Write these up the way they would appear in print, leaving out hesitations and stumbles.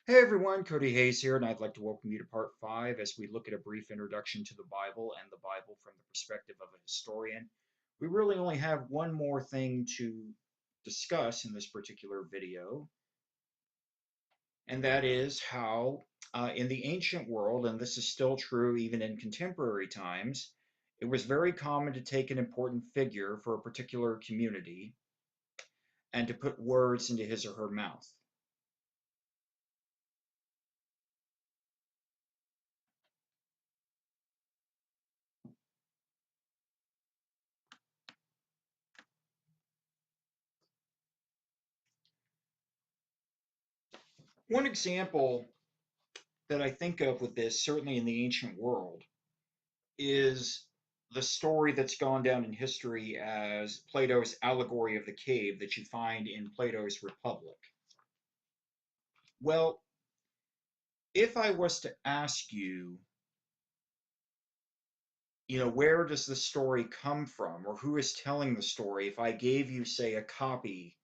Hey everyone, Cody Hayes here, and I'd like to welcome you to part 5 as we look at a brief introduction to the Bible and the Bible from the perspective of a historian. We really only have one more thing to discuss in this particular video, and that is how, in the ancient world, and this is still true even in contemporary times, it was very common to take an important figure for a particular community and to put words into his or her mouth. One example that I think of with this, certainly in the ancient world, is the story that's gone down in history as Plato's allegory of the cave that you find in Plato's Republic. Well, if I was to ask you, where does the story come from or who is telling the story, if I gave you, say, a copy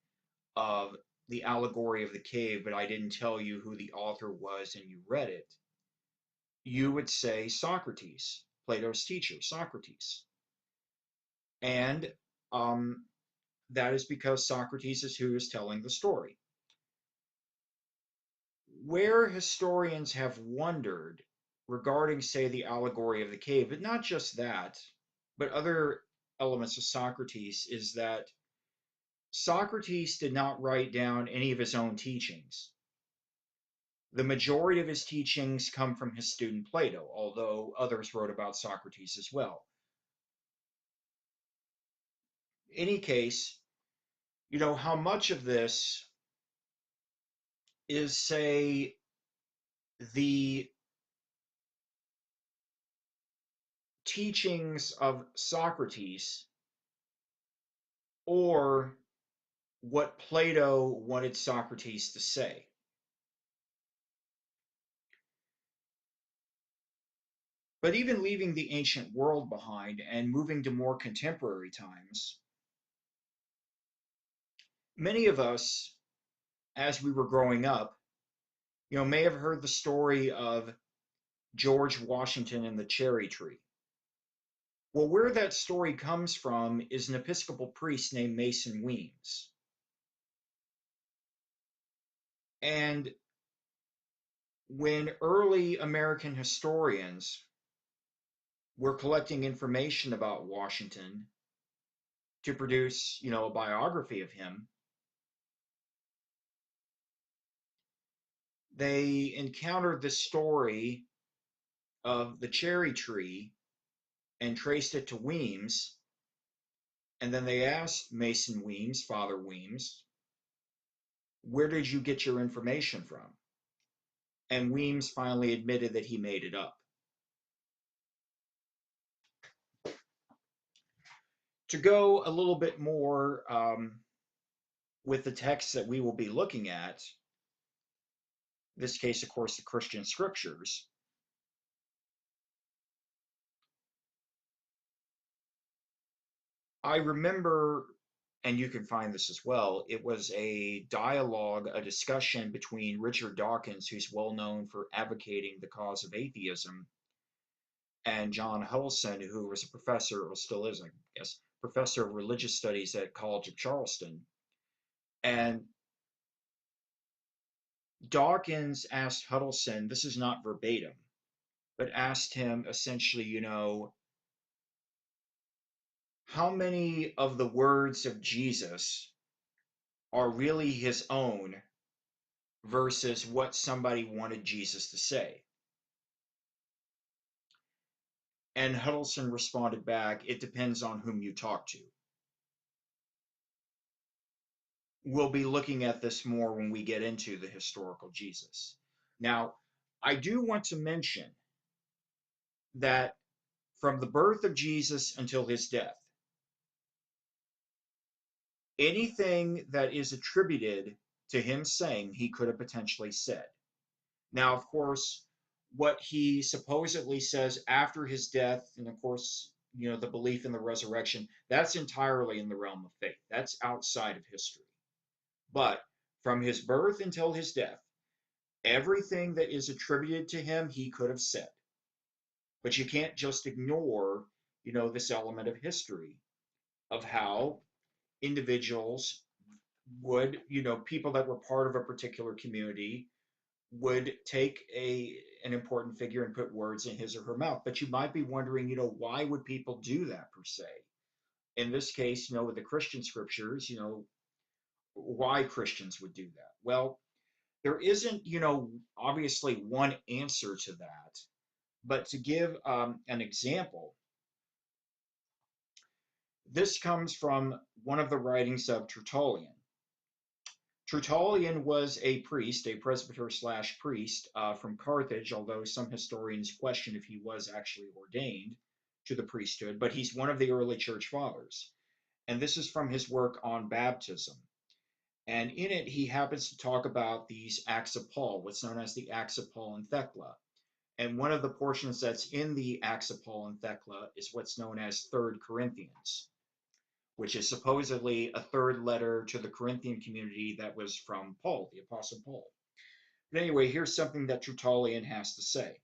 of the allegory of the cave, but I didn't tell you who the author was and you read it, you would say Socrates, Plato's teacher, Socrates. And that is because Socrates is who is telling the story. Where historians have wondered regarding, say, the allegory of the cave, but not just that, but other elements of Socrates, is that Socrates did not write down any of his own teachings. The majority of his teachings come from his student Plato, although others wrote about Socrates as well. In any case, how much of this is, say, the teachings of Socrates or what Plato wanted Socrates to say. But even leaving the ancient world behind and moving to more contemporary times, many of us, as we were growing up, may have heard the story of George Washington and the cherry tree. Well, where that story comes from is an Episcopal priest named Mason Weems. And when early American historians were collecting information about Washington to produce, a biography of him, they encountered the story of the cherry tree and traced it to Weems. And then they asked Mason Weems, Father Weems, where did you get your information from? And Weems finally admitted that he made it up. To go a little bit more with the text that we will be looking at, in this case, of course, the Christian scriptures, I remember, and you can find this as well, it was a dialogue, a discussion between Richard Dawkins, who's well known for advocating the cause of atheism, and John Huddleston, who was a professor, or still is, I guess, professor of religious studies at College of Charleston. And Dawkins asked Huddleston, this is not verbatim, but asked him essentially, how many of the words of Jesus are really his own versus what somebody wanted Jesus to say? And Huddleston responded back, it depends on whom you talk to. We'll be looking at this more when we get into the historical Jesus. Now, I do want to mention that from the birth of Jesus until his death, anything that is attributed to him saying, he could have potentially said. Now, of course, what he supposedly says after his death, and of course, the belief in the resurrection, that's entirely in the realm of faith. That's outside of history. But from his birth until his death, Everything that is attributed to him, he could have said. But you can't just ignore, this element of history of how individuals would, people that were part of a particular community would take an important figure and put words in his or her mouth. But you might be wondering, why would people do that per se? In this case, with the Christian scriptures, why Christians would do that. Well, there isn't, obviously one answer to that. But to give an example, this comes from one of the writings of Tertullian. Tertullian was a priest, a presbyter slash priest from Carthage, although some historians question if he was actually ordained to the priesthood, but he's one of the early church fathers. And this is from his work on baptism. And in it, he happens to talk about these Acts of Paul, what's known as the Acts of Paul and Thecla. And one of the portions that's in the Acts of Paul and Thecla is what's known as 3rd Corinthians, which is supposedly a third letter to the Corinthian community that was from Paul, the Apostle Paul. But anyway, here's something that Tertullian has to say.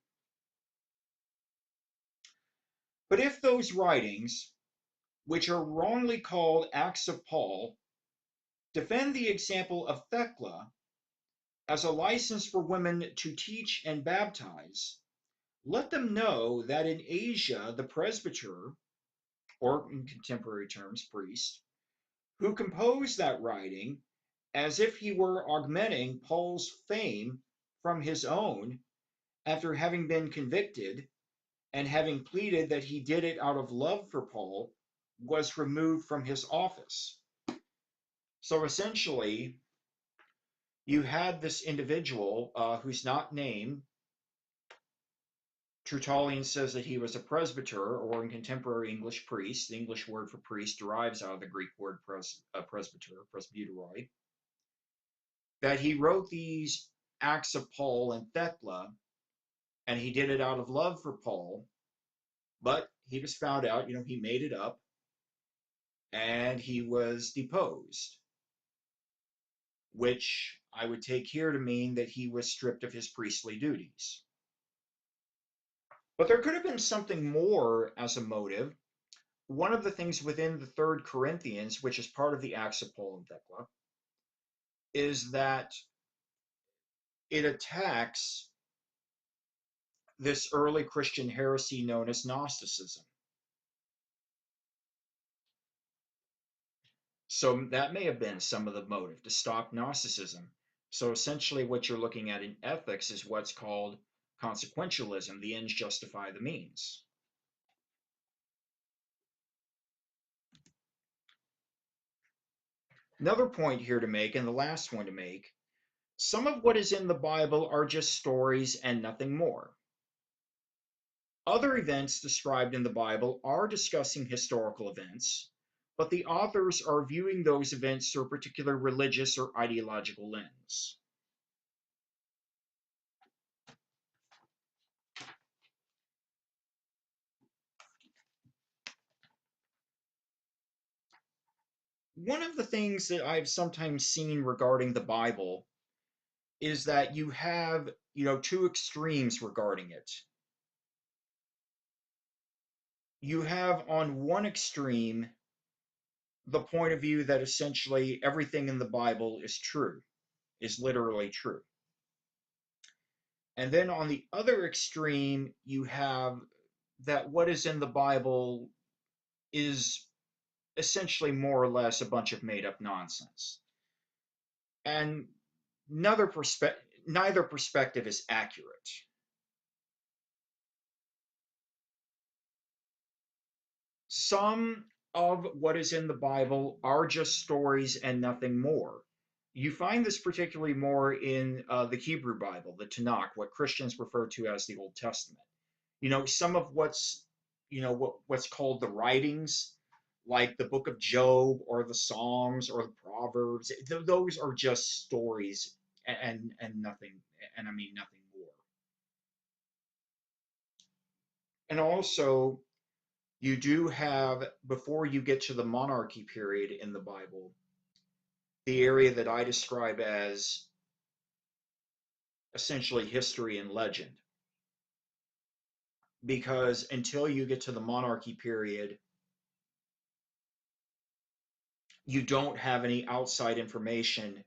But if those writings, which are wrongly called Acts of Paul, defend the example of Thecla as a license for women to teach and baptize, let them know that in Asia the presbyter, or in contemporary terms, priest, who composed that writing as if he were augmenting Paul's fame from his own after having been convicted and having pleaded that he did it out of love for Paul, was removed from his office. So essentially, you had this individual who's not named. Tertullian says that he was a presbyter, or in contemporary English, priest. The English word for priest derives out of the Greek word presbyter, presbyteroi. That he wrote these Acts of Paul and Thecla, and he did it out of love for Paul, but he was found out, he made it up, and he was deposed, which I would take here to mean that he was stripped of his priestly duties. But there could have been something more as a motive. One of the things within the 3rd Corinthians, which is part of the Acts of Paul and Thecla, is that it attacks this early Christian heresy known as Gnosticism. So that may have been some of the motive to stop Gnosticism. So essentially what you're looking at in ethics is what's called consequentialism. The ends justify the means. Another point here to make, and the last one to make, some of what is in the Bible are just stories and nothing more. Other events described in the Bible are discussing historical events, but the authors are viewing those events through a particular religious or ideological lens. One of the things that I've sometimes seen regarding the Bible is that you have, two extremes regarding it. You have on one extreme the point of view that essentially everything in the Bible is true, is literally true. And then on the other extreme, you have that what is in the Bible is essentially more or less a bunch of made up nonsense. And neither perspective is accurate. Some of what is in the Bible are just stories and nothing more. You find this particularly more in the Hebrew Bible, the Tanakh, what Christians refer to as the Old Testament. Some of what's called the writings, like the book of Job or the Psalms or the Proverbs, those are just stories and nothing, and I mean nothing more. And also, you do have, before you get to the monarchy period in the Bible, the area that I describe as essentially history and legend. Because until you get to the monarchy period, you don't have any outside information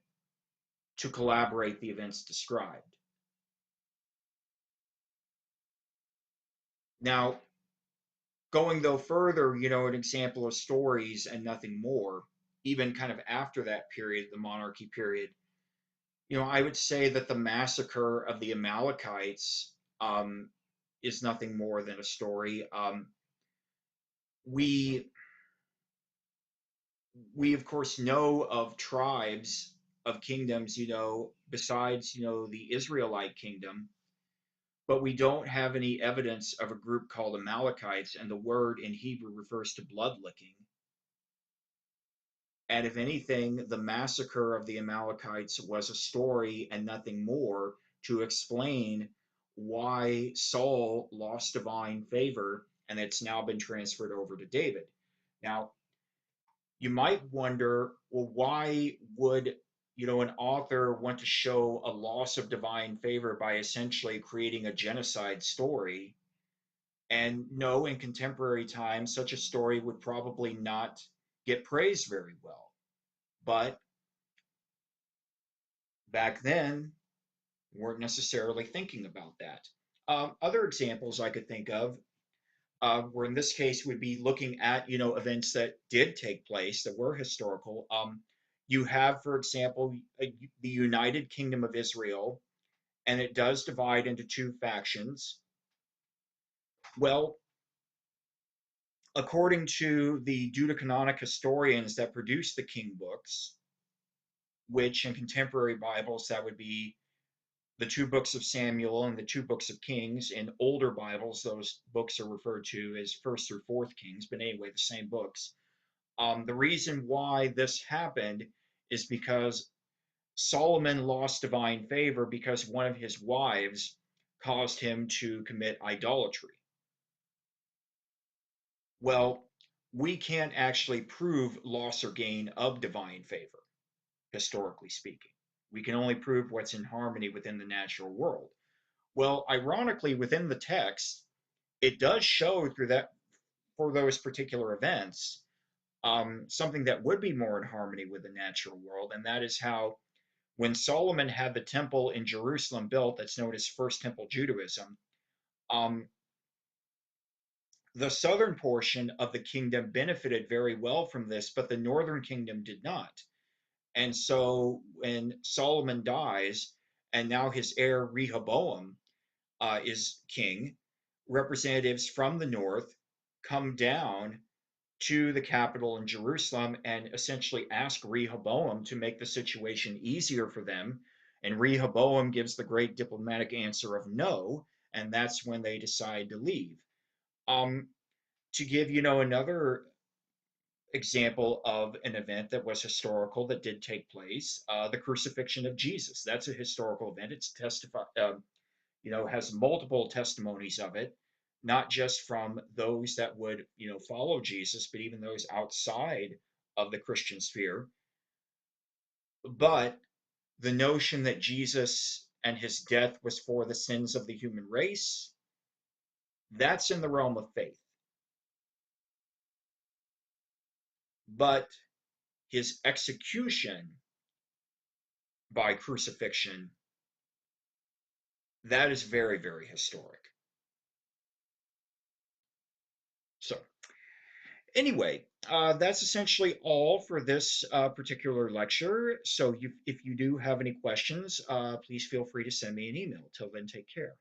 to collaborate the events described. Now, going though further, an example of stories and nothing more, even kind of after that period, the monarchy period, I would say that the massacre of the Amalekites is nothing more than a story. We we of course know of tribes of kingdoms, besides the Israelite kingdom, but we don't have any evidence of a group called Amalekites, and the word in Hebrew refers to blood licking. And if anything, the massacre of the Amalekites was a story and nothing more to explain why Saul lost divine favor and it's now been transferred over to David. Now, you might wonder, well, why would an author want to show a loss of divine favor by essentially creating a genocide story? And no, in contemporary times, such a story would probably not get praised very well. But back then, weren't necessarily thinking about that. Other examples I could think of, where in this case would be looking at events that did take place that were historical. You have, for example, the United Kingdom of Israel, and it does divide into two factions. Well, according to the Deuterocanonic historians that produced the King books, which in contemporary Bibles that would be the two books of Samuel and the two books of Kings. In older Bibles, those books are referred to as First through Fourth Kings, but anyway, the same books. The reason why this happened is because Solomon lost divine favor because one of his wives caused him to commit idolatry. Well, we can't actually prove loss or gain of divine favor, historically speaking. We can only prove what's in harmony within the natural world. Well, ironically, within the text, it does show through that for those particular events something that would be more in harmony with the natural world, and that is how when Solomon had the temple in Jerusalem built, that's known as First Temple Judaism, um, the southern portion of the kingdom benefited very well from this, but the northern kingdom did not. And so when Solomon dies, and now his heir Rehoboam is king, representatives from the north come down to the capital in Jerusalem and essentially ask Rehoboam to make the situation easier for them. And Rehoboam gives the great diplomatic answer of no, and that's when they decide to leave. Um, to give another example of an event that was historical that did take place, the crucifixion of Jesus. That's a historical event. It's testified, has multiple testimonies of it, not just from those that would, follow Jesus, but even those outside of the Christian sphere. But the notion that Jesus and his death was for the sins of the human race, that's in the realm of faith. But his execution by crucifixion, that is very, very historic. So, anyway, that's essentially all for this particular lecture. So if you do have any questions, please feel free to send me an email. Till then, take care.